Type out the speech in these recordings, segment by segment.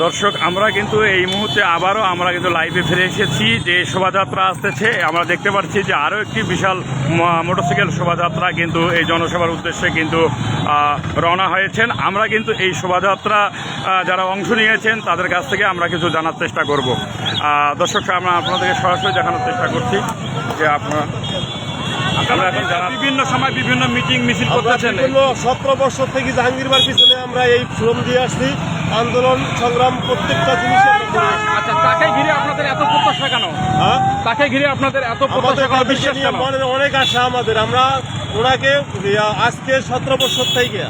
দর্শক, আমরা কিন্তু এই মুহূর্তে আবারও আমরা কিন্তু লাইভে ফিরে এসেছি। যে শোভাযাত্রা আসতেছে, আমরা দেখতে পাচ্ছি যে আরও একটি বিশাল মোটরসাইকেল শোভাযাত্রা কিন্তু এই জনসভার উদ্দেশ্যে কিন্তু রওনা হয়েছেন। আমরা কিন্তু এই শোভাযাত্রা যারা অংশ নিয়েছেন তাদের কাছ থেকে আমরা কিছু জানার চেষ্টা করব। দর্শক, আমরা আপনাদেরকে সরাসরি দেখানোর চেষ্টা করছি যে আপনারা এখন বিভিন্ন সময় বিভিন্ন মিটিং মিছিল করতেছেন। 17 বছর থেকে জাহাঙ্গীরবার পিছনে আমরা এই শ্রম দিয়ে আসছি, আন্দোলন সংগ্রাম প্রত্যেকটা জিনিসের। আচ্ছা, তাকে ঘিরে আপনাদের এত প্রত্যাশা কেন? হ্যাঁ, তাকে ঘিরে আপনাদের এত প্রত্যাশা কেন, বিশ্বাস কেন? অনেক আশা আমাদের। আমরা ওনাকে আজকে 17 বছর থেকে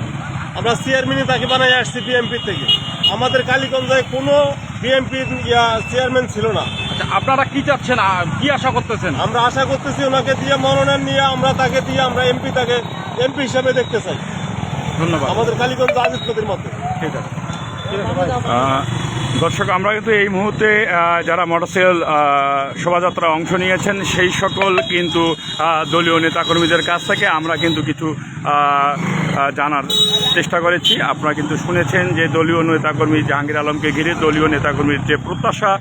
আমরা চেয়ারম্যানই তাকে বানাই আসছি বিএমপি থেকে। আমাদের কালীগঞ্জে কোনো বিএমপির চেয়ারম্যান ছিল না। আপনারা কি চাচ্ছেন, কি আশা করতেছেন? আমরা আশা করতেছি ওনাকে দিয়ে মনোনয়ন নিয়ে আমরা তাকে দিয়ে আমরা তাকে এমপি হিসাবে দেখতে চাই। ধন্যবাদ। আমাদের কালীগঞ্জ আজিজপুরের মধ্যে। ঠিক আছে। দর্শক, আমরা কিন্তু এই মুহূর্তে যারা মোটরসাইকেল শোভাযাত্রা অংশ নিয়েছেন সেই সকল কিন্তু দলীয় নেতাকর্মীদের কাছ থেকে আমরা কিন্তু কিছু জানার চেষ্টা করেছি। আপনারা কিন্তু শুনেছেন যে দলীয় নেতাকর্মী জাহাঙ্গীর আলমকে ঘিরে দলীয় নেতাকর্মীর যে প্রত্যাশা,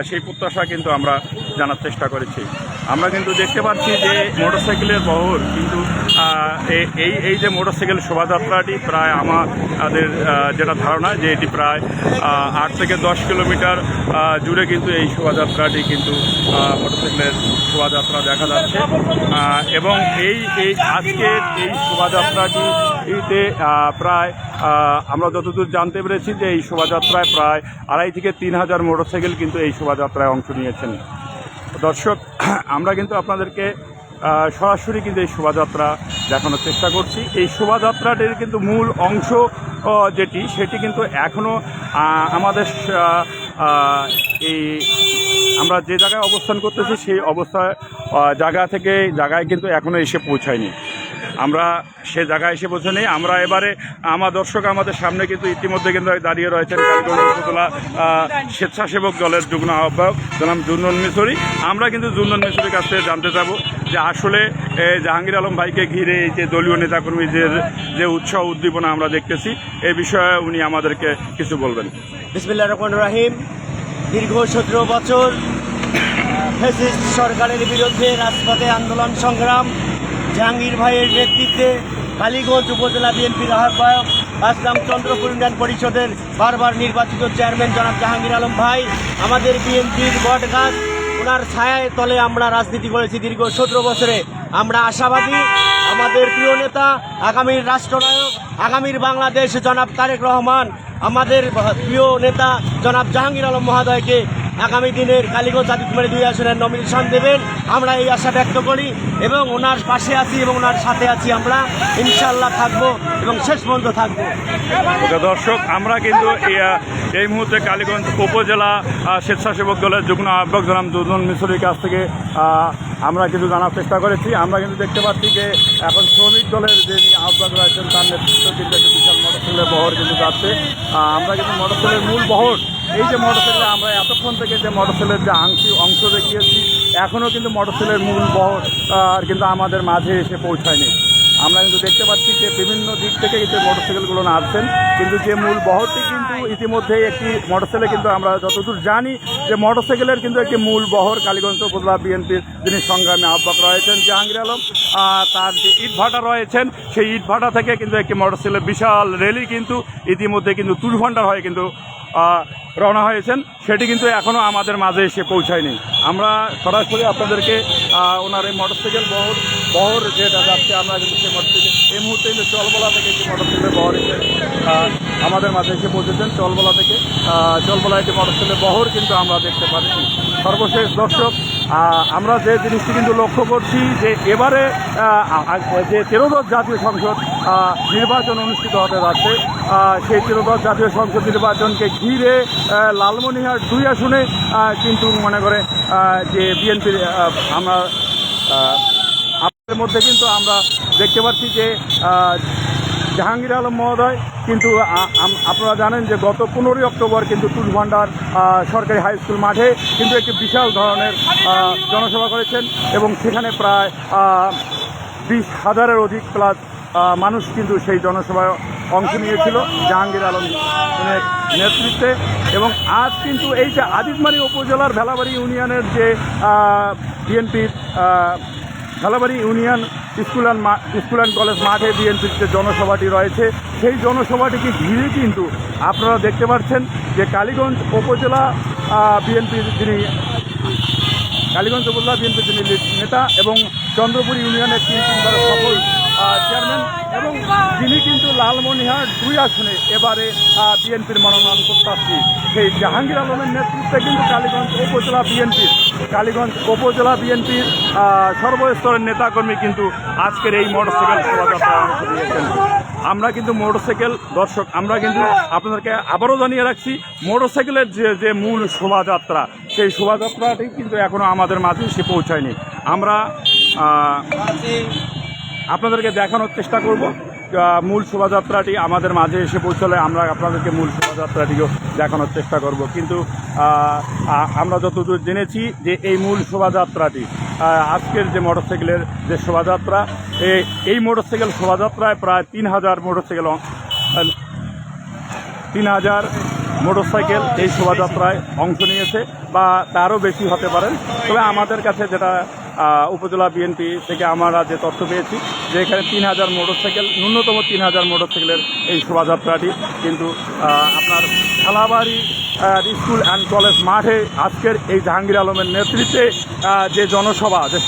সেই প্রত্যাশা কিন্তু আমরা জানার চেষ্টা করেছি। আমরা কিন্তু দেখতে পাচ্ছি যে মোটরসাইকেলের বহর কিন্তু এই যে মোটরসাইকেল শোভাযাত্রাটি প্রায় আমাদের যেটা ধারণা যে এটি প্রায় 8 থেকে 10 কিলোমিটার জুড়ে কিন্তু এই শোভাযাত্রাটি কিন্তু মোটরসাইকেলের শোভাযাত্রা দেখা যাচ্ছে। এবং এই আজকের এই শোভাযাত্রাটিতে প্রায় আমরা যতদূর জানতে পেরেছি যে এই শোভাযাত্রায় প্রায় 2,500 থেকে 3,000 মোটরসাইকেল কিন্তু এই শোভাযাত্রায় অংশ নিয়েছেন। দর্শক, আমরা কিন্তু আপনাদেরকে সরাসরি কিন্তু এই শোভাযাত্রা দেখানোর চেষ্টা করছি। এই শোভাযাত্রাটির কিন্তু মূল অংশ সেটি কিন্তু এখনও আমাদের এই আমরা যে জায়গায় অবস্থান করতেছি সেই জায়গায় কিন্তু এখনও এসে পৌঁছায়নি। আমরা সে জায়গায় এসে পৌঁছানি। আমরা এবারে আমাদের সামনে কিন্তু ইতিমধ্যে কিন্তু দাঁড়িয়ে রয়েছেন কালীগঞ্জ উপজেলা স্বেচ্ছাসেবক দলের যুগ্ম আহ্বায়ক জনাব জুন্নন মিশরি। আমরা কিন্তু জুন্নন মিশরির কাছ থেকে জানতে চাবো যে আসলে জাহাঙ্গীর আলম ভাইকে ঘিরে এই যে দলীয় নেতাকর্মীদের যে উৎসাহ উদ্দীপনা আমরা দেখতেছি, এই বিষয়ে উনি আমাদেরকে কিছু বলবেন। বিসমিল্লাহির রহমানির রহিম। দীর্ঘ 17 বছর ফ্যাসিস্ট সরকারের বিরুদ্ধে রাজপথে আন্দোলন সংগ্রাম, জাহাঙ্গীর ভাইয়ের নেতৃত্বে কালীগঞ্জ উপজেলা বিএনপির আহ্বায়ক আসলাম চন্দ্রপুর ইউনিয়ন পরিষদের বারবার নির্বাচিত চেয়ারম্যান জনাব জাহাঙ্গীর আলম ভাই আমাদের বিএনপির বটগাছ। ওনার ছায়ায় তলে আমরা রাজনীতি করেছি দীর্ঘ 17 বছরে। আমরা আশাবাদী আমাদের প্রিয় নেতা, আগামীর রাষ্ট্রনায়ক, আগামীর বাংলাদেশ জনাব তারেক রহমান, আমাদের প্রিয় নেতা জনাব জাহাঙ্গীর আলম মহোদয়কে আগামী দিনের কালীগঞ্জ আজিজপুরে 2 আসনের নমিনেশন দেবেন। আমরা এই আশা ব্যক্ত করি এবং ওনার পাশে আছি এবং ওনার সাথে আছি। আমরা ইনশাআল্লাহ থাকবো এবং শেষ পর্যন্ত থাকবো। দর্শক, আমরা কিন্তু এই মুহূর্তে কালীগঞ্জ উপজেলা স্বেচ্ছাসেবক দলের যুগ্ম আহ্বায়ক জনাব জুন্নন মিশরির কাছ থেকে আমরা কিছু জানার চেষ্টা করেছি। আমরা কিন্তু দেখতে পাচ্ছি যে এখন শ্রমিক দলের যে আহ্বায়ক রয়েছেন তার নেতৃত্বে কিন্তু একটা বিশাল মোটরসাইকেলের বহর কিন্তু যাচ্ছে। আমরা কিন্তু মোটরসাইকেলের মূল বহর, এই যে মোটরসাইকেল আমরা এতক্ষণ থেকে যে মোটরসাইকেলের যে অংশ দেখিয়েছি, এখনও কিন্তু মোটরসাইকেলের মূল বহর কিন্তু আমাদের মাঝে এসে পৌঁছায়নি। আমরা কিন্তু দেখতে পাচ্ছি যে বিভিন্ন দিক থেকে কিন্তু মোটরসাইকেলগুলো আসছেন, কিন্তু যে মূল বহরটি কিন্তু ইতিমধ্যেই একটি মোটরসাইকেল কিন্তু আমরা যতদূর জানি যে মোটরসাইকেলের কিন্তু একটি মূল বহর কালীগঞ্জ উপজেলা বিএনপির যিনি সংগ্রামী আহ্বায়ক রয়েছেন জাহাঙ্গীর আলম, তার যে ইটভাটা রয়েছেন সেই ইটভাটা থেকে কিন্তু একটি মোটরসাইকেলের বিশাল র্যালি কিন্তু ইতিমধ্যে কিন্তু তুলভান্ডার হয়ে কিন্তু রওনা হয়েছেন, সেটি কিন্তু এখনও আমাদের মাঝে এসে পৌঁছায়নি। আমরা সরাসরি আপনাদেরকে ওনার এই মোটরসাইকেল বহর যেটা যাচ্ছে, আমরা কিন্তু সেই মোটরসাইকেল এই মুহূর্তে কিন্তু চলবলা থেকে একটি মোটরসাইকেলের বহর এসে আমাদের মাঝে এসে পৌঁছেছেন। চলবলা থেকে একটি মোটরসাইকেলের বহর কিন্তু আমরা দেখতে পাচ্ছি। সর্বশেষ দর্শক, আমরা যে জিনিসটি কিন্তু লক্ষ্য করছি যে এবারে যে 13দশ জাতীয় সংসদ নির্বাচন অনুষ্ঠিত হতে যাচ্ছে, সেই 13দশ জাতীয় সংসদ নির্বাচনকে ঘিরে লালমনিরহাট 2 আসনে কিন্তু মনে করে যে বিএনপির আমরা আপনাদের মধ্যে কিন্তু আমরা দেখতে পাচ্ছি যে জাহাঙ্গীর আলম মহোদয় কিন্তু আপনারা জানেন যে গত 15ই অক্টোবর কিন্তু তুলভান্ডার সরকারি হাই স্কুল মাঠে কিন্তু একটি বিশাল ধরনের জনসভা করেছেন এবং সেখানে প্রায় 20,000-এর অধিক প্লাস মানুষ কিন্তু সেই জনসভায় অংশ নিয়েছিল জাহাঙ্গীর আলম নেতৃত্বে। এবং আজ কিন্তু এই যে আদিতমারি উপজেলার ভেলাবাড়ি ইউনিয়নের যে বিএনপির Bhelabari union school and college মাঠে বিএনপির যে জনসভাটি রয়েছে, সেই জনসভাটিকে ঘিরে কিন্তু আপনারা দেখতে পাচ্ছেন যে কালীগঞ্জ উপজেলা বিএনপির যিনি নেতা এবং চন্দ্রপুর ইউনিয়নের 3 সফল চেয়ারম্যান এবং যিনি কিন্তু লালমনিরহাট 2 আসনে এবারে বিএনপির মনোনয়ন প্রত্যাশী, সেই জাহাঙ্গীর আলমের নেতৃত্বে কিন্তু কালীগঞ্জ উপজেলা বিএনপির সর্বস্তরের নেতাকর্মী কিন্তু আজকের এই মোটরসাইকেল শোভাযাত্রায় অংশ নিয়েছেন। আমরা কিন্তু মোটরসাইকেল দর্শক, আমরা কিন্তু আপনাদেরকে আবারও জানিয়ে রাখছি, মোটরসাইকেলের যে মূল শোভাযাত্রা, সেই শোভাযাত্রাটি কিন্তু এখনও আমাদের মাঝে এসে পৌঁছায়নি। আমরা আপনাদেরকে দেখানোর চেষ্টা করব মূল শোভাযাত্রাটি আমাদের মাঝে এসে পৌঁছলে আমরা আপনাদেরকে মূল শোভাযাত্রাটিও দেখানোর চেষ্টা করব। কিন্তু আমরা যতদূর জেনেছি যে এই মূল শোভাযাত্রাটি আজকের যে মোটরসাইকেলের যে শোভাযাত্রা, এই মোটরসাইকেল শোভাযাত্রায় প্রায় 3000 মোটরসাইকেল এই শোভাযাত্রায় অংশ নিয়েছে, বা তারও বেশি হতে পারেন। তবে আমাদের কাছে যেটা উপজেলা বিএনপি থেকে আমরা যে তথ্য পেয়েছি যে এখানে 3000 মোটরসাইকেল, ন্যূনতম 3000 মোটরসাইকেলের এই শোভাযাত্রাটি কিন্তু আপনার ভেলাবাড়ি স্কুল অ্যান্ড কলেজ মাঠে আজকের এই জাহাঙ্গীর আলমের নেতৃত্বে যে জনসভা, যে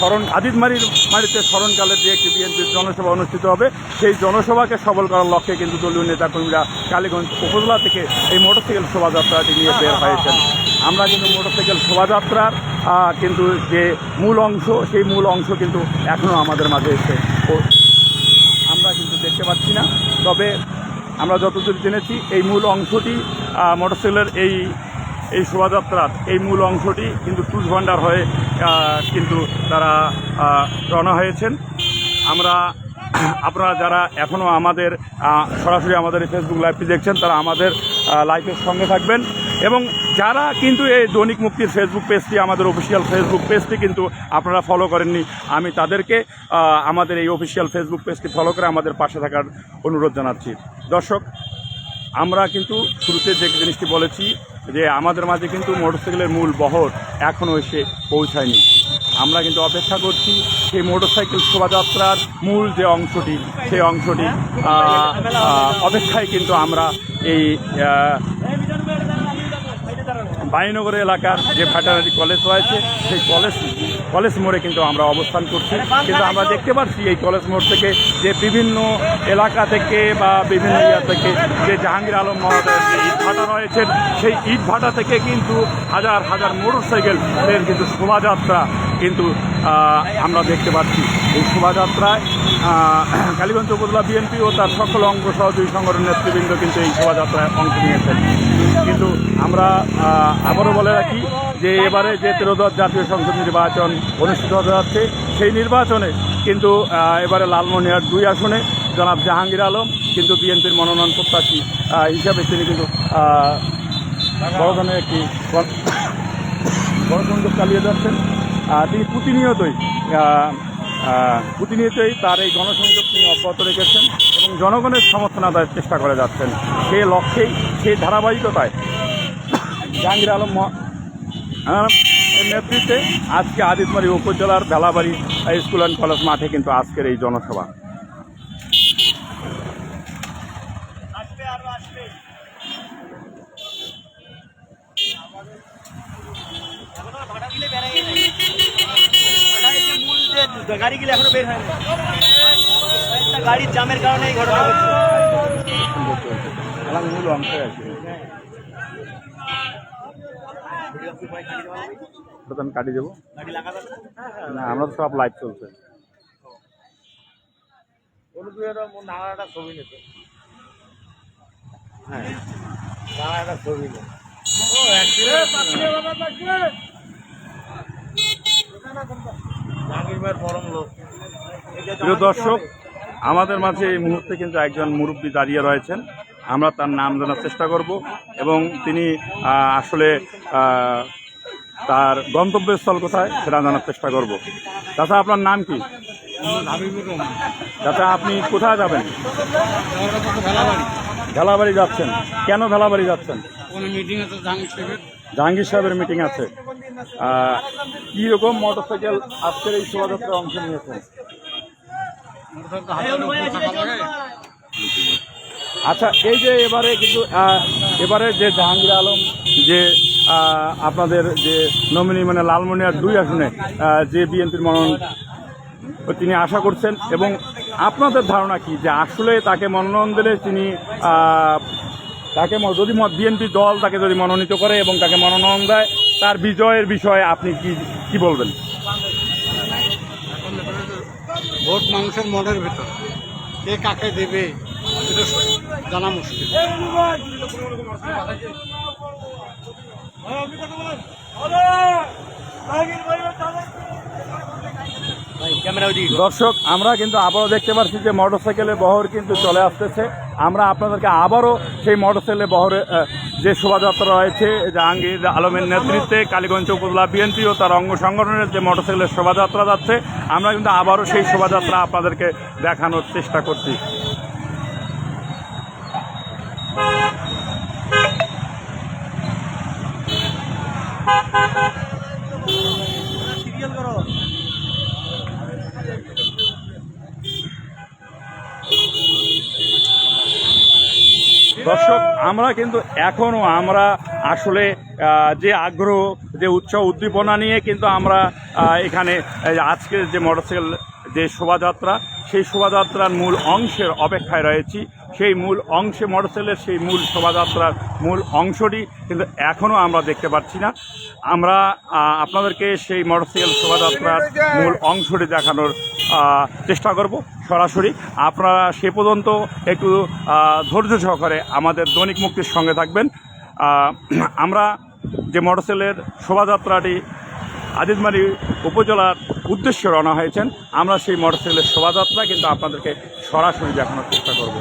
মাটিতে স্মরণকালের যে একটি বিএনপির জনসভা অনুষ্ঠিত হবে, সেই জনসভাকে সফল করার লক্ষ্যে কিন্তু দলীয় নেতাকর্মীরা কালীগঞ্জ উপজেলা থেকে এই মোটরসাইকেল শোভাযাত্রাটি নিয়ে বের হয়েছেন। আমরা কিন্তু মোটরসাইকেল শোভাযাত্রার কিন্তু যে মূল অংশ, সেই মূল অংশ কিন্তু এখনও আমাদের মাঝে এসে আমরা কিন্তু দেখতে পাচ্ছি না। তবে আমরা যতদূর জেনেছি এই মূল অংশটি মোটরসাইকেলের এই শোভাযাত্রার এই মূল অংশটি কিন্তু টুস ভান্ডার হয়ে কিন্তু তারা রওনা হয়েছেন। আপনারা যারা এখনও আমাদের সরাসরি আমাদের ফেসবুক লাইভটি দেখছেন, তারা আমাদের লাইভের সঙ্গে থাকবেন। এবং যারা কিন্তু এই দৈনিক মুক্তির ফেসবুক পেজটি, আমাদের অফিসিয়াল ফেসবুক পেজটি কিন্তু আপনারা ফলো করেননি, আমি তাদেরকে আমাদের এই অফিসিয়াল ফেসবুক পেজটি ফলো করে আমাদের পাশে থাকার অনুরোধ জানাচ্ছি। দর্শক, আমরা কিন্তু শুরুতে যে জিনিসটি বলেছি যে আমাদের মাঝে কিন্তু মোটরসাইকেলের মূল বহর এখনও এসে পৌঁছায়নি। আমরা কিন্তু অপেক্ষা করছি সেই মোটরসাইকেল শোভাযাত্রার মূল যে অংশটি, সেই অংশটি অপেক্ষায় কিন্তু আমরা এই বাণীনগর এলাকার যে ভেটেরিনারি কলেজ রয়েছে, সেই কলেজ মোড়ে কিন্তু আমরা অবস্থান করছি। কিন্তু আমরা দেখতে পাচ্ছি এই কলেজ মোড় থেকে যে বিভিন্ন এলাকা থেকে বা বিভিন্ন থেকে যে জাহাঙ্গীর আলম মহোদয়ের যে ইটভাটা রয়েছেন, সেই ইটভাটা থেকে কিন্তু হাজার হাজার মোটরসাইকেলের কিন্তু শোভাযাত্রা কিন্তু আমরা দেখতে পাচ্ছি। এই শোভাযাত্রায় কালীগঞ্জ উপজেলা বিএনপি ও তার সকল অঙ্গ সহযোগী সংগঠনের নেতৃবৃন্দ কিন্তু এই শোভাযাত্রায় অংশ নিয়েছেন। কিন্তু আমরা আবারও বলে রাখি যে এবারে যে 13দশ জাতীয় সংসদ নির্বাচন অনুষ্ঠিত হতে যাচ্ছে, সেই নির্বাচনে কিন্তু এবারে লালমনিরহাট 2 আসনে জনাব জাহাঙ্গীর আলম কিন্তু বিএনপির মনোনয়ন প্রত্যাশী হিসাবে তিনি কিন্তু বড় ধরনের একটি বড় সংযোগ চালিয়ে যাচ্ছেন। তিনি প্রতিনিয়তই তার এই গণসংযোগ তিনি অব্যাহত রেখেছেন এবং জনগণের সমর্থন আদায়ের চেষ্টা করে যাচ্ছেন। সেই লক্ষ্যেই, সেই ধারাবাহিকতায় জাহাঙ্গীর আলম এর নেতৃত্বে আজকে আদিতমারি উপজেলার ভেলাবাড়ি স্কুল অ্যান্ড কলেজ মাঠে কিন্তু আজকের এই জনসভা। গাড়িগুলো এখনো বের হয়নি, গাড়ির জামের কারণে এই ঘটনা হচ্ছে। মূল অংশে আছে, আমি কাটিয়ে দেবো না, আমরা তো সব লাইভ চলছে। একটা ছবি নিতে, হ্যাঁ একটা ছবি নিতে। প্রিয় দর্শক, আমাদের মাঝে এই মুহূর্তে কিন্তু একজন মুরব্বী দাঁড়িয়ে রয়েছেন, আমরা তার নাম জানার চেষ্টা করব এবং তিনি আসলে তার গন্তব্যস্থল কোথায় সেটা জানার চেষ্টা করব। তাছাড়া আপনার নাম কি? চাচা আপনি কোথায় যাবেন? ভেলাবাড়ি যাচ্ছেন। কেন ভেলাবাড়ি যাচ্ছেন? জাহাঙ্গীর সাহেবের মিটিং আছে। কি রকম মোটরসাইকেল আজকের এই শোভাযাত্রায় অংশ নিয়েছেন? আচ্ছা, এই যে এবারে যে জাহাঙ্গীর আলম যে আপনাদের যে নমিনি মানে লালমনিরহাট 2 আসনে যে বিএনপির মনোনয়ন তিনি আশা করছেন, এবং আপনাদের ধারণা কি যে আসলে তাকে মনোনয়ন দিলে তিনি তাকে যদি বিএনপি দল তাকে যদি মনোনীত করে এবং তাকে মনোনয়ন দেয়, তার বিজয়ের বিষয়ে আপনি কি বলবেন? ভোট মানুষের মনের ভেতর, কে কাকে দেবে সেটা জানা মুশকিল। দর্শক, আমরা কিন্তু আবারও দেখতে পাচ্ছি যে মোটরসাইকেলের বহর কিন্তু চলে আসতেছে। আমরা আপনাদেরকে আবারও সেই মোটরসাইকেলের বহরে যে শোভাযাত্রা রয়েছে জাহাঙ্গীর আলমের নেতৃত্বে কালীগঞ্জ উপজেলা বিএনপি ও তার অঙ্গ সংগঠনের যে মোটরসাইকেলের শোভাযাত্রা যাচ্ছে, আমরা কিন্তু আবারও সেই শোভাযাত্রা আপনাদেরকে দেখানোর চেষ্টা করছি। দর্শক, আমরা কিন্তু এখনও আসলে যে আগ্রহ, যে উৎসাহ উদ্দীপনা নিয়ে কিন্তু আমরা এখানে আজকের যে মোটরসাইকেল যে শোভাযাত্রা, সেই শোভাযাত্রার মূল অংশের অপেক্ষায় রয়েছি। সেই মূল অংশে মোটরসাইকেলের সেই মূল শোভাযাত্রার মূল অংশটি কিন্তু এখনও আমরা দেখতে পাচ্ছি না। আমরা আপনাদেরকে সেই মোটরসাইকেল শোভাযাত্রার মূল অংশটি দেখানোর চেষ্টা করব সরাসরি। আপনারা সে পর্যন্ত একটু ধৈর্য সহকারে আমাদের দৈনিক মুক্তির সঙ্গে থাকবেন। আমরা যে মোটরসাইকেলের শোভাযাত্রাটি আজিজমারি উপজেলার উদ্দেশ্যে রওনা হয়েছেন, আমরা সেই মোটরসাইকেলের শোভাযাত্রা কিন্তু আপনাদেরকে সরাসরি দেখানোর চেষ্টা করব।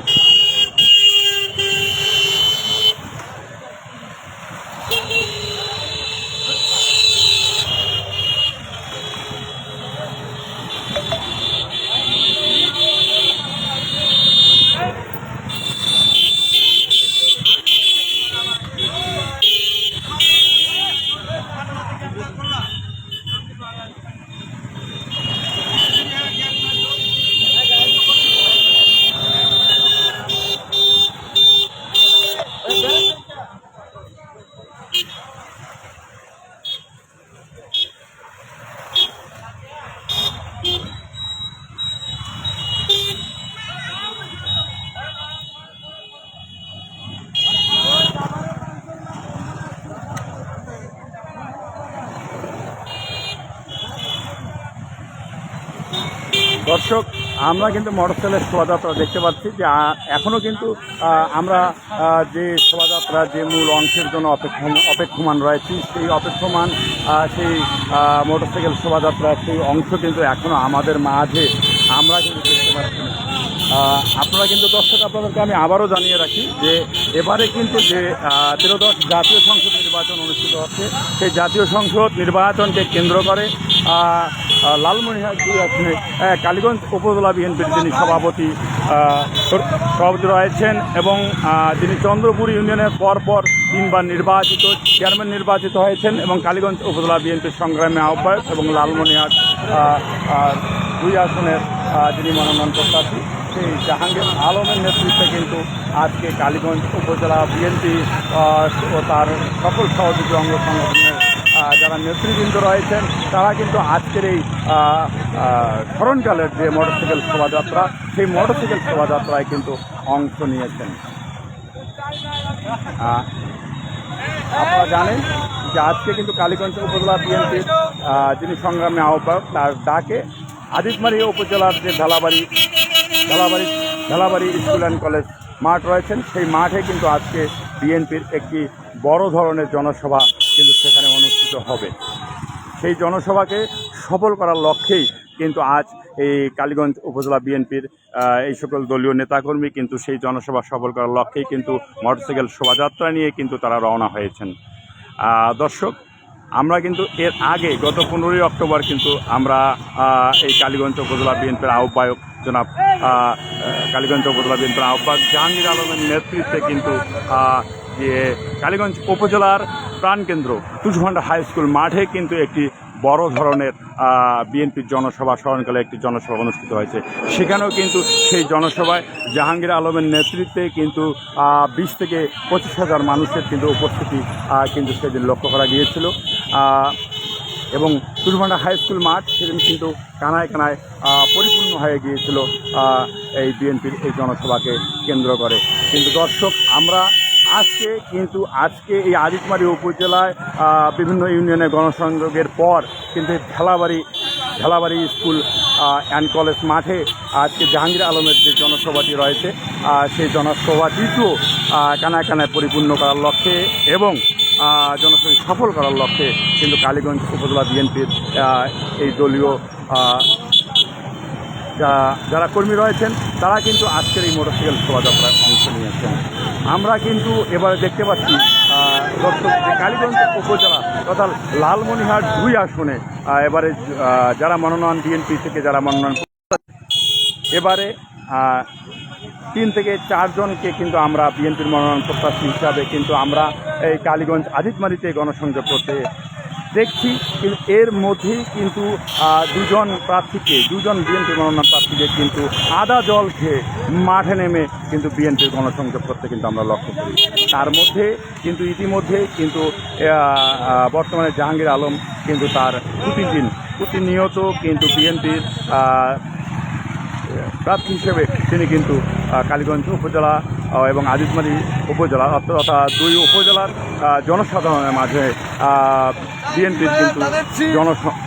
দর্শক, আমরা কিন্তু মোটরসাইকেলের শোভাযাত্রা দেখতে পাচ্ছি যে এখনও কিন্তু আমরা যে শোভাযাত্রা যে মূল অংশের জন্য অপেক্ষমান রয়েছি, সেই অপেক্ষমান সেই মোটরসাইকেল শোভাযাত্রার সেই অংশ কিন্তু এখনও আমাদের মাঝে আমরা কিন্তু দেখতে পাচ্ছি না। আপনারা কিন্তু দর্শক, আপনাদেরকে আমি আবারও জানিয়ে রাখি যে এবারে কিন্তু যে 13দশ জাতীয় সংসদ নির্বাচন অনুষ্ঠিত হচ্ছে, সেই জাতীয় সংসদ নির্বাচনকে কেন্দ্র করে লালমনিরহাট 2 আসনে কালীগঞ্জ উপজেলা বিএনপির যিনি সভাপতি রয়েছেন এবং যিনি চন্দ্রপুর ইউনিয়নের পরপর 3বার নির্বাচিত চেয়ারম্যান নির্বাচিত হয়েছেন এবং কালীগঞ্জ উপজেলা বিএনপির সংগ্রামী আহ্বায়ক এবং লালমনিরহাট 2 আসনের যিনি মনোনয়ন প্রত্যাশী সেই জাহাঙ্গীর আলমের নেতৃত্বে কিন্তু আজকে কালীগঞ্জ উপজেলা বিএনপি ও তার সকল সহযোগী অঙ্গ সংগঠনের যারা নেতৃবৃন্দ রয়েছেন, তারা কিন্তু আজকের এই স্মরণকালের যে মোটরসাইকেল শোভাযাত্রা, সেই মোটরসাইকেল শোভাযাত্রায় কিন্তু অংশ নিয়েছেন। আপনারা জানেন যে আজকে কিন্তু কালীগঞ্জ উপজেলা বিএনপির যিনি সংগ্রামী আহ্বায়ক, তার ডাকে আজিজমারি উপজেলার যে ঢালাবাড়ি স্কুল অ্যান্ড কলেজ মাঠ রয়েছেন, সেই মাঠে কিন্তু আজকে বিএনপির একটি বড় ধরনের জনসভা কিন্তু সেখানে অনুষ্ঠিত হবে। সেই জনসভাকে সফল করার লক্ষ্যেই কিন্তু আজ এই কালীগঞ্জ উপজেলা বিএনপির এই সকল দলীয় নেতাকর্মী কিন্তু সেই জনসভা সফল করার লক্ষ্যেই কিন্তু মোটরসাইকেল শোভাযাত্রা নিয়ে কিন্তু তারা রওনা হয়েছেন। দর্শক, আমরা কিন্তু এর আগে গত 15ই অক্টোবর কিন্তু আমরা এই কালীগঞ্জ উপজেলা বিএনপির আহ্বায়ক জনাব কালীগঞ্জ উপজেলা বিএনপির আহ্বায়ক জাহাঙ্গীর আলমের নেতৃত্বে কিন্তু যে কালীগঞ্জ উপজেলার প্রাণকেন্দ্র তুষভান্ডার হাই স্কুল মাঠে কিন্তু একটি বড় ধরনের বিএনপির জনসভা স্মরণকালে একটি জনসভা অনুষ্ঠিত হয়েছে। সেখানেও কিন্তু সেই জনসভায় জাহাঙ্গীর আলমের নেতৃত্বে কিন্তু 20 থেকে 25,000 মানুষের কিন্তু উপস্থিতি কিন্তু সেদিন লক্ষ্য করা গিয়েছিল এবং তুষভান্ডার হাই স্কুল মাঠ সেদিন কিন্তু কানায় কানায় পরিপূর্ণ হয়ে গিয়েছিল এই বিএনপির এই জনসভাকে কেন্দ্র করে। কিন্তু দর্শক, আমরা আজকে এই আদিতমারী উপজেলায় বিভিন্ন ইউনিয়নের গণসংযোগের পর কিন্তু ঢেলাবাড়ি স্কুল অ্যান্ড কলেজ মাঠে আজকে জাহাঙ্গীর আলমের যে জনসভাটি রয়েছে সেই জনসভাটিকেও কানায় কানায় পরিপূর্ণ করার লক্ষ্যে এবং জনসভা সফল করার লক্ষ্যে কিন্তু কালীগঞ্জ উপজেলা বিএনপির এই দলীয় যারা কর্মী রয়েছেন তারা কিন্তু আজকের এই মোটরসাইকেল শোভাযাত্রায় অংশ নিয়েছেন। আমরা কিন্তু এবারে দেখতে পাচ্ছি কালীগঞ্জ উপজেলা তথা লালমনিরহাট 2 আসনে এবারে যারা মনোনয়ন বিএনপি থেকে যারা মনোনয়ন এবারে 3 থেকে 4 জনকে কিন্তু আমরা বিএনপির মনোনয়ন প্রত্যাশী হিসাবে কিন্তু আমরা এই কালীগঞ্জ আদিতমারীতে গণসংযোগ করতে দেখছি। কিন্তু এর মধ্যেই কিন্তু 2 জন বিএনপি মনোনয়ন প্রার্থীকে কিন্তু আদা জল খেয়ে মাঠে নেমে কিন্তু বিএনপির গণসংযোগ করতে কিন্তু আমরা লক্ষ্য করি। তার মধ্যে কিন্তু ইতিমধ্যে কিন্তু বর্তমানে জাহাঙ্গীর আলম কিন্তু তার প্রতিনিয়ত কিন্তু বিএনপির প্রার্থী হিসেবে তিনি কিন্তু কালীগঞ্জ উপজেলা এবং আদিতমারী উপজেলা অর্থাৎ 2 উপজেলার জনসাধারণের মাঝে বিএনপির কিন্তু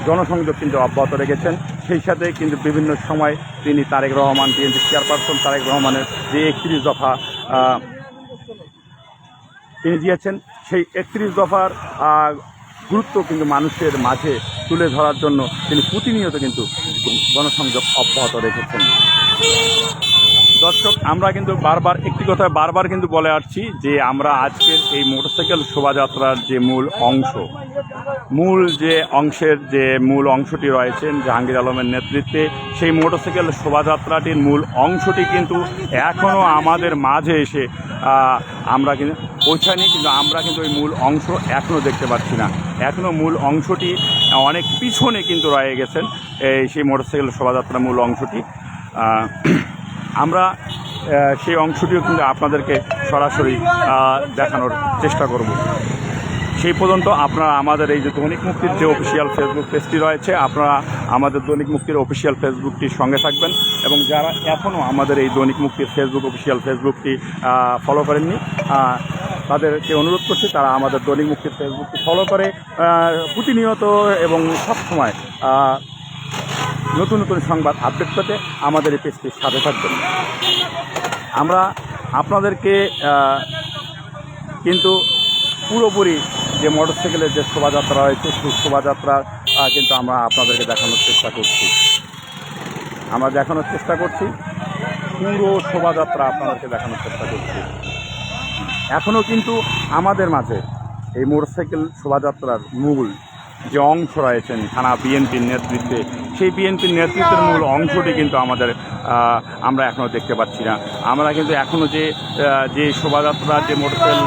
জনসংযোগ কিন্তু অব্যাহত রেখেছেন। সেই সাথে কিন্তু বিভিন্ন সময় তিনি তারেক রহমান বিএনপি চেয়ারপারসন তারেক রহমানের যে 31 দফা তিনি দিয়েছেন সেই 31 দফার গুরুত্ব কিন্তু মানুষের মাঝে তুলে ধরার জন্য তিনি প্রতিনিয়ত কিন্তু গণসংযোগ অব্যাহত রেখেছেন। দর্শক, আমরা কিন্তু বারবার কিন্তু বলে আসছি যে আমরা আজকের এই মোটরসাইকেল শোভাযাত্রার যে মূল অংশটি রয়েছেন জাহাঙ্গীর আলমের নেতৃত্বে সেই মোটরসাইকেল শোভাযাত্রাটির মূল অংশটি কিন্তু এখনও আমাদের মাঝে এসে আমরা কিন্তু পৌঁছায়নি। কিন্তু আমরা কিন্তু ওই মূল অংশ এখনও দেখতে পাচ্ছি না। এখনও মূল অংশটি অনেক পিছনে কিন্তু রয়ে গেছেন সেই মোটরসাইকেল শোভাযাত্রার মূল অংশটি। আমরা সেই অংশটিও কিন্তু আপনাদেরকে সরাসরি দেখানোর চেষ্টা করব। সেই পর্যন্ত আপনারা আমাদের এই যে দৈনিক মুক্তির যে অফিসিয়াল ফেসবুক পেজটি রয়েছে আপনারা আমাদের দৈনিক মুক্তির অফিসিয়াল ফেসবুকটির সঙ্গে থাকবেন এবং যারা এখনও আমাদের এই দৈনিক মুক্তির অফিসিয়াল ফেসবুকটি ফলো করেননি তাদেরকে অনুরোধ করছি তারা আমাদের দৈনিক মুক্তির ফেসবুকটি ফলো করে প্রতিনিয়ত এবং সবসময় নতুন সংবাদ আপডেট পেতে আমাদের এই পেজটির সাথে থাকবেন। আমরা আপনাদেরকে কিন্তু পুরোপুরি যে মোটরসাইকেলের যে শোভাযাত্রা রয়েছে সেই শোভাযাত্রা কিন্তু আমরা আপনাদেরকে দেখানোর চেষ্টা করছি পুরো শোভাযাত্রা আপনাদেরকে দেখানোর চেষ্টা করছি। এখনও কিন্তু আমাদের মাঝে এই মোটরসাইকেল শোভাযাত্রার মূল যে অংশ রয়েছেন থানা বিএনপির নেতৃত্বে সেই বিএনপির নেতৃত্বের মূল অংশটি কিন্তু আমরা এখনও দেখতে পাচ্ছি না। আমরা কিন্তু এখনও যে শোভাযাত্রা যে মোটরসাইকেল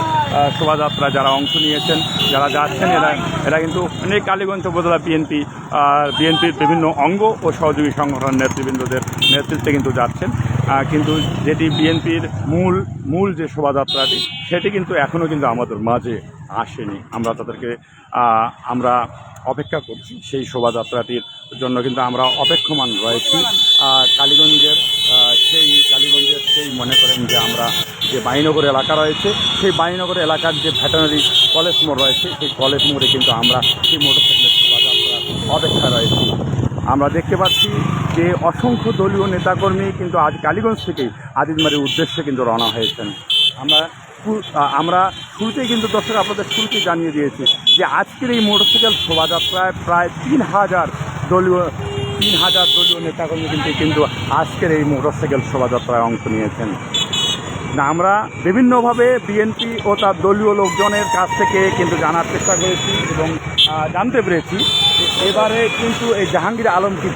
শোভাযাত্রা যারা অংশ নিয়েছেন যারা যাচ্ছেন এরা কিন্তু অনেক কালীগঞ্জ উপজেলা বিএনপির বিভিন্ন অঙ্গ ও সহযোগী সংগঠনের নেতৃবৃন্দদের নেতৃত্বে কিন্তু যাচ্ছেন। কিন্তু যেটি বিএনপির মূল যে শোভাযাত্রাটি সেটি কিন্তু এখনও কিন্তু আমাদের মাঝে আসেনি। আমরা অপেক্ষা করছি সেই শোভাযাত্রাটির জন্য কিন্তু আমরা অপেক্ষমান রয়েছি। কালীগঞ্জের সেই মনে করেন যে আমরা যে বাইনগর এলাকা রয়েছে সেই বাইনগর এলাকার যে ভেটেরিনারি কলেজ মোড় রয়েছে সেই কলেজ মোড়ে কিন্তু আমরা সেই মোটরসাইকেলের শোভাযাত্রার অপেক্ষা রয়েছি। আমরা দেখতে পাচ্ছি যে অসংখ্য দলীয় নেতাকর্মী কিন্তু আজ কালীগঞ্জ থেকেই আদিতমারীর উদ্দেশ্যে কিন্তু রওনা হয়েছেন। আমরা শুরুতেই কিন্তু দর্শক আপনাদের শুরুতেই জানিয়ে দিয়েছি যে আজকের এই মোটরসাইকেল শোভাযাত্রায় প্রায় 3,000 দলীয় নেতাকর্মী কিন্তু আজকের এই মোটরসাইকেল শোভাযাত্রায় অংশ নিয়েছেন। না, আমরা বিভিন্নভাবে বিএনপি ও তার দলীয় লোকজনের কাছ থেকে কিন্তু জানার চেষ্টা করেছি এবং জানতে পেরেছি যে এবারে কিন্তু এই জাহাঙ্গীর আলমকে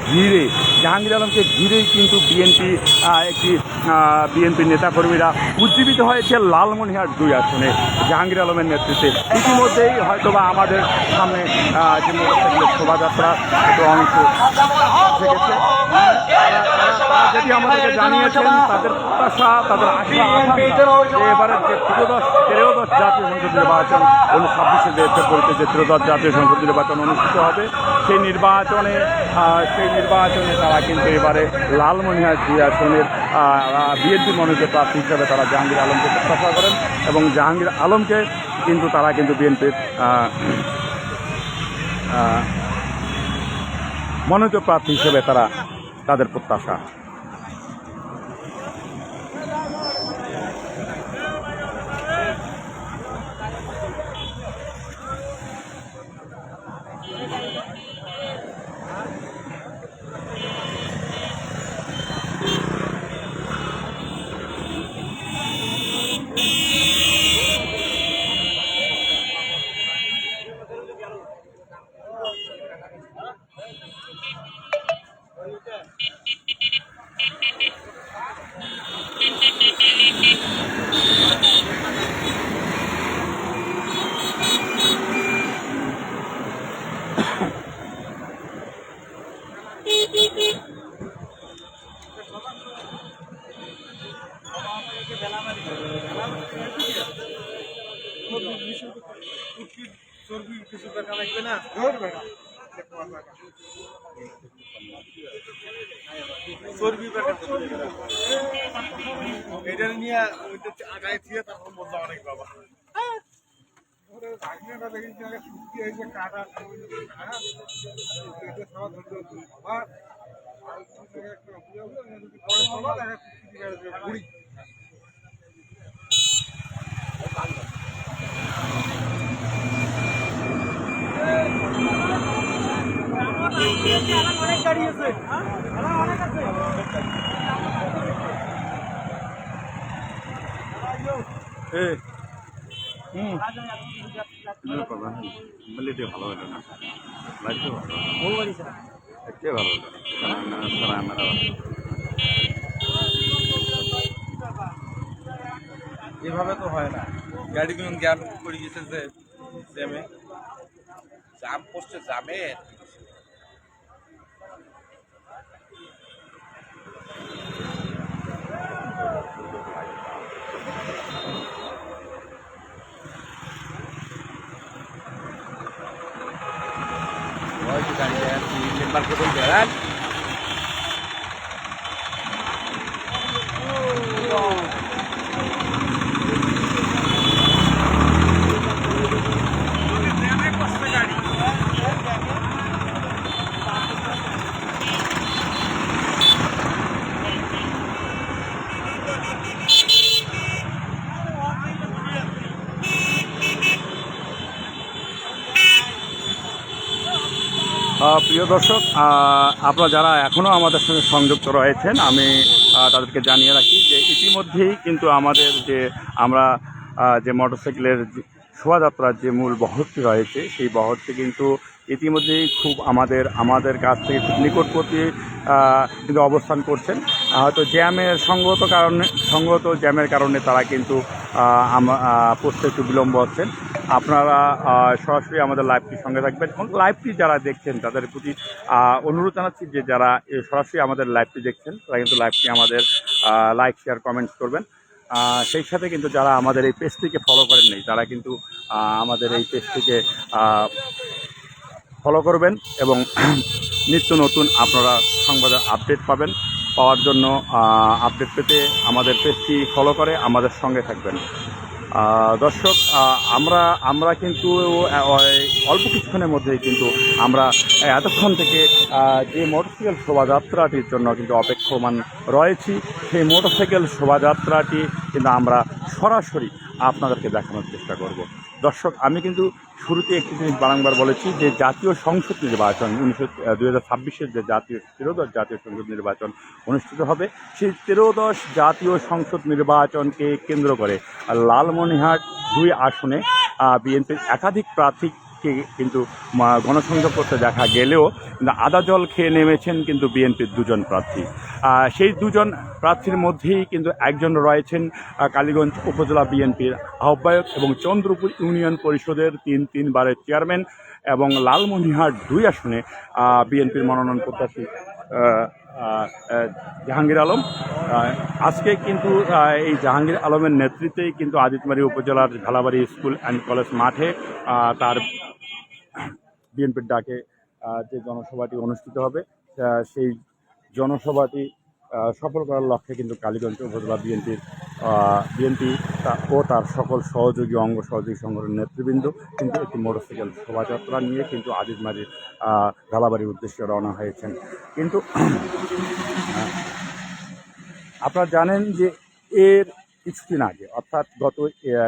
ঘিরেই কিন্তু বিএনপি নেতাকর্মীরা উজ্জীবিত হয়েছে লালমনিরহাট 2 আসনে জাহাঙ্গীর আলমের নেতৃত্বে। ইতিমধ্যেই হয়তোবা আমাদের সামনে যে মোটরসাইকেলের শোভাযাত্রা একটু অংশ থেকেছে, তারা যেটি আমাদেরকে জানিয়েছেন তাদের প্রত্যাশা, তাদের আশা এবারে যে ত্রয়োদশ জাতীয় সংসদ নির্বাচন 26শে ফেব্রুয়ারিতে যে ত্রয়োদশ জাতীয় সংসদ নির্বাচন অনুষ্ঠিত হবে, সেই নির্বাচনে তারা কিন্তু এবারে লালমনিরহাট 2 আসনের বিএনপি মনোনীত প্রার্থী হিসেবে তারা জাহাঙ্গীর আলমকে প্রত্যাশা করেন এবং জাহাঙ্গীর আলমকে কিন্তু তারা কিন্তু বিএনপির মনোনীত প্রার্থী হিসেবে তাদের প্রত্যাশা। এটা নিয়ে আগায় দিয়ে তারপর বললাম অনেক বাবা অনেক গাড়ি আছে, অনেক আছে। ভালো হলো না, ভালো হলো এভাবে তো হয় না। গাড়িগুলো জ্ঞান করে গেছে যে জ্যামে জাম করছে, জামে গাড়ি মেম্বার করে বেড়ান। প্রিয় দর্শক, আপনারা যারা এখনও আমাদের সঙ্গে সংযুক্ত রয়েছেন, আমি তাদেরকে জানিয়ে রাখি যে ইতিমধ্যেই কিন্তু আমাদের আমরা যে মোটরসাইকেলের শোভাযাত্রার যে মূল বহরটি রয়েছে, সেই বহরটি কিন্তু ইতিমধ্যেই খুব আমাদের কাছ থেকে খুব নিকটবর্তী কিন্তু অবস্থান করছেন। হয়তো সঙ্গত জ্যামের কারণে তারা কিন্তু পৌঁছতে একটু বিলম্ব হচ্ছেন। আপনারা সরাসরি আমাদের লাইভটির সঙ্গে থাকবেন এবং লাইভটি যারা দেখছেন তাদের প্রতি অনুরোধ জানাচ্ছি যে যারা সরাসরি আমাদের লাইভটি দেখছেন তারা কিন্তু লাইভটি আমাদের লাইক, শেয়ার, কমেন্টস করবেন। সেই সাথে কিন্তু যারা আমাদের এই পেজটিকে ফলো করেন নাই তারা কিন্তু আমাদের এই পেজটিকে ফলো করবেন এবং নিত্য নতুন আপনারা সংবাদের আপডেট পাওয়ার জন্য আপডেট পেতে আমাদের পেজটি ফলো করে আমাদের সঙ্গে থাকবেন। দর্শক, আমরা কিন্তু অল্প কিছুক্ষণের মধ্যেই কিন্তু আমরা এতক্ষণ থেকে যে মোটরসাইকেল শোভাযাত্রাটির জন্য কিন্তু অপেক্ষমান রয়েছি, সেই মোটরসাইকেল শোভাযাত্রাটি কিন্তু আমরা সরাসরি আপনাদেরকে দেখানোর চেষ্টা করব। দর্শক, আমি কিন্তু শুরুতে একটি জিনিস বারংবার বলেছি যে জাতীয় সংসদ নির্বাচন 2026-এর যে ত্রয়োদশ জাতীয় সংসদ নির্বাচন অনুষ্ঠিত হবে, সেই ত্রয়োদশ জাতীয় সংসদ নির্বাচনকে কেন্দ্র করে লালমনিরহাট 2 আসনে বিএনপির একাধিক প্রার্থীকে কিন্তু গণসংযোগ করতে দেখা গেলেও আদা জল খেয়ে নেমেছেন কিন্তু বিএনপির 2 জন প্রার্থী। সেই 2 জন প্রার্থীর মধ্যেই কিন্তু একজন রয়েছেন কালীগঞ্জ উপজেলা বিএনপির আহ্বায়ক এবং চন্দ্রপুর ইউনিয়ন পরিষদের 3 বারের চেয়ারম্যান এবং লালমনিরহাট 2 আসনে বিএনপির মনোনয়ন প্রত্যাশী জাহাঙ্গীর আলম। আজকে কিন্তু এই জাহাঙ্গীর আলমের নেতৃত্বেই কিন্তু আজিতমারী উপজেলার ঝালাবাড়ি স্কুল অ্যান্ড কলেজ মাঠে তার বিএনপির ডাকে যে জনসভাটি অনুষ্ঠিত হবে, সেই জনসভাটি সফল করার লক্ষ্যে কিন্তু কালীগঞ্জ উপজেলা বিএনপি ও তার সকল সহযোগী অঙ্গ সহযোগী সংগঠনের নেতৃবৃন্দ কিন্তু একটি মোটরসাইকেল শোভাযাত্রা নিয়ে কিন্তু আজিতমারীর ঝালাবাড়ির উদ্দেশ্যে রওনা হয়েছেন। কিন্তু আপনারা জানেন যে এর কিছুদিন আগে অর্থাৎ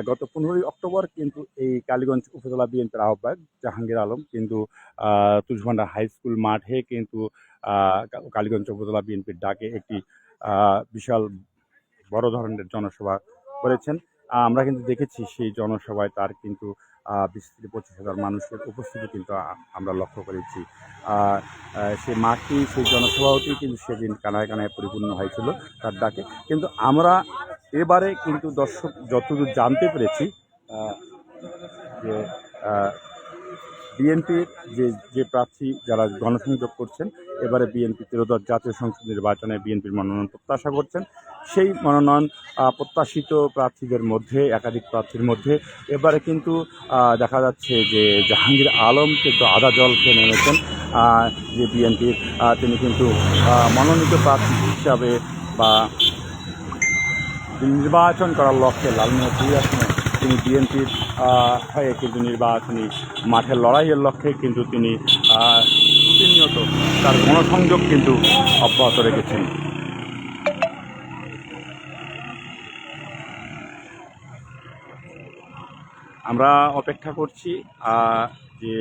গত 15ই অক্টোবর কিন্তু এই কালীগঞ্জ উপজেলা বিএনপির আহ্বায়ক জাহাঙ্গীর আলম কিন্তু তুষভান্ডার হাই স্কুল মাঠে কিন্তু কালীগঞ্জ উপজেলা বিএনপির ডাকে একটি বিশাল বড় ধরনের জনসভা করেছেন। আমরা কিন্তু দেখেছি সেই জনসভায় তার কিন্তু 20-25 হাজার মানুষের উপস্থিতি কিন্তু আমরা লক্ষ্য করেছি। সেই মাঠটি, সেই জনসভাটি কিন্তু সেদিন কানায় কানায় পরিপূর্ণ হয়েছিল তার ডাকে। কিন্তু আমরা এবারে কিন্তু দর্শক যতদূর জানতে পেরেছি যে বিএনপির যে প্রার্থী যারা গণসংযোগ করছেন, এবারে বিএনপি ত্রয়োদশ জাতীয় সংসদ নির্বাচনে বিএনপির মনোনয়ন প্রত্যাশা করছেন। সেই মনোনয়ন প্রত্যাশিত প্রার্থীদের মধ্যে, একাধিক প্রার্থীর মধ্যে এবারে কিন্তু দেখা যাচ্ছে যে জাহাঙ্গীর আলম কিন্তু আদা জল খেয়ে নেমেছেন। যে বিএনপির তিনি কিন্তু মনোনীত প্রার্থী হিসাবে বা নির্বাচন করার লক্ষ্যে লালমনিরহাট 2 আসনে তিনি বিএনপির হয়ে কিন্তু নির্বাচনী মাঠের লড়াইয়ের লক্ষ্যে কিন্তু তিনি প্রতিনিয়ত তার গণসংযোগ কিন্তু অব্যাহত রেখেছেন। আমরা অপেক্ষা করছি যে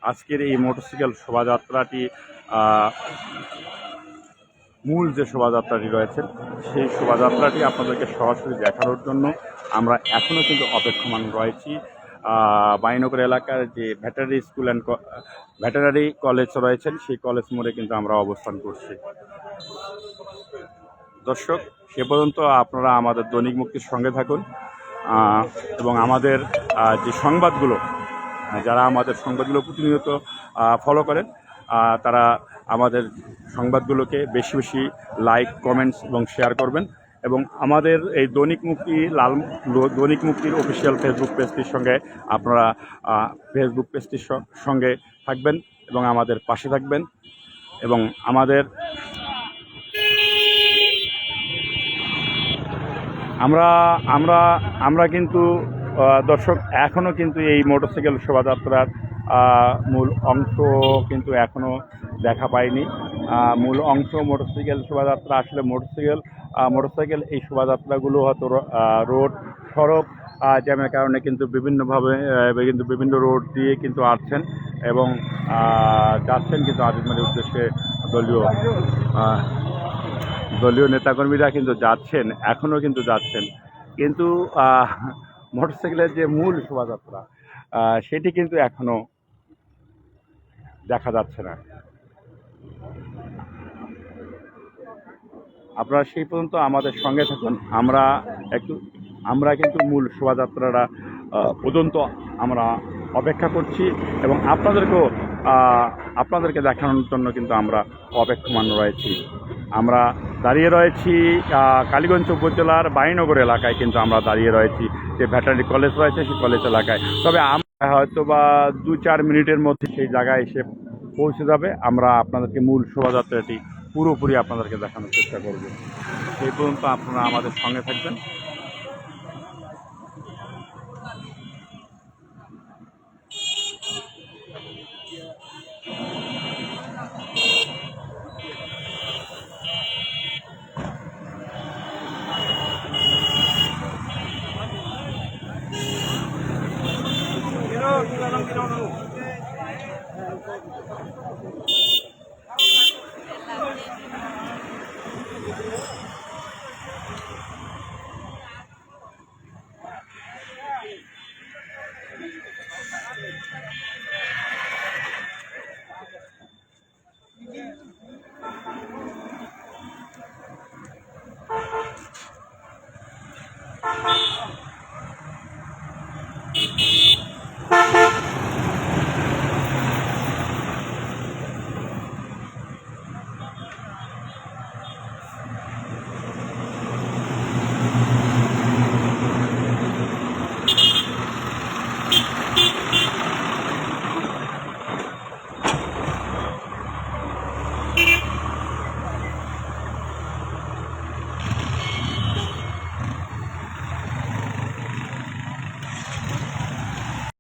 আজকের এই মোটরসাইকেল শোভাযাত্রাটি মূল যে শোভাযাত্রাটি রয়েছে সেই শোভাযাত্রাটি আপনাদেরকে সরাসরি দেখানোর জন্য আমরা এখনও কিন্তু অপেক্ষমান রয়েছি। বাইনগর এলাকার যে ভেটেরিনারি কলেজ রয়েছেন সেই কলেজ মোড়ে কিন্তু আমরা অবস্থান করছি। দর্শক, সে পর্যন্ত আপনারা আমাদের দৈনিক মুক্তির সঙ্গে থাকুন এবং আমাদের যে সংবাদগুলো, যারা আমাদের সংবাদগুলো প্রতিনিয়ত ফলো করেন তারা আমাদের সংবাদগুলোকে বেশি বেশি লাইক, কমেন্টস এবং শেয়ার করবেন এবং আমাদের এই দৈনিক মুক্তির অফিসিয়াল ফেসবুক পেজটির সঙ্গে আপনারা ফেসবুক পেজটির সঙ্গে থাকবেন এবং আমাদের পাশে থাকবেন এবং আমরা কিন্তু দর্শক এখনও কিন্তু এই মোটরসাইকেল শোভাযাত্রার মূল অংশ কিন্তু এখনও দেখা পাইনি। মূল অংশ মোটরসাইকেল শোভাযাত্রা, আসলে মোটরসাইকেল এই শোভাযাত্রাগুলো হয়তো সড়ক জ্যামের কারণে কিন্তু বিভিন্ন রোড দিয়ে কিন্তু আসছেন এবং যাচ্ছেন কিন্তু আজিতমারীর উদ্দেশ্যে দলীয় নেতাকর্মীরা কিন্তু যাচ্ছেন, এখনও কিন্তু যাচ্ছেন। কিন্তু মোটরসাইকেলের যে মূল শোভাযাত্রা সেটি কিন্তু এখনও দেখা যাচ্ছে না। আপনারা সেই পর্যন্ত আমাদের সঙ্গে থাকুন। আমরা কিন্তু মূল শোভাযাত্রাটা পর্যন্ত আমরা অপেক্ষা করছি এবং আপনাদেরকে দেখানোর জন্য কিন্তু আমরা অপেক্ষমান রয়েছি। আমরা দাঁড়িয়ে রয়েছি কালীগঞ্জ উপজেলার বাইনগর এলাকায়, কিন্তু আমরা দাঁড়িয়ে রয়েছি যে ভেটেরিনারি কলেজ রয়েছে সেই কলেজ এলাকায়। তবে আমরা হয়তো বা 2-4 মিনিটের মধ্যে সেই জায়গায় এসে পৌঁছে যাবে। আমরা আপনাদেরকে মূল শোভাযাত্রাটি পুরোপুরি আপনাদেরকে দেখানোর চেষ্টা করব। সেই পর্যন্ত আপনারা আমাদের সঙ্গে থাকবেন।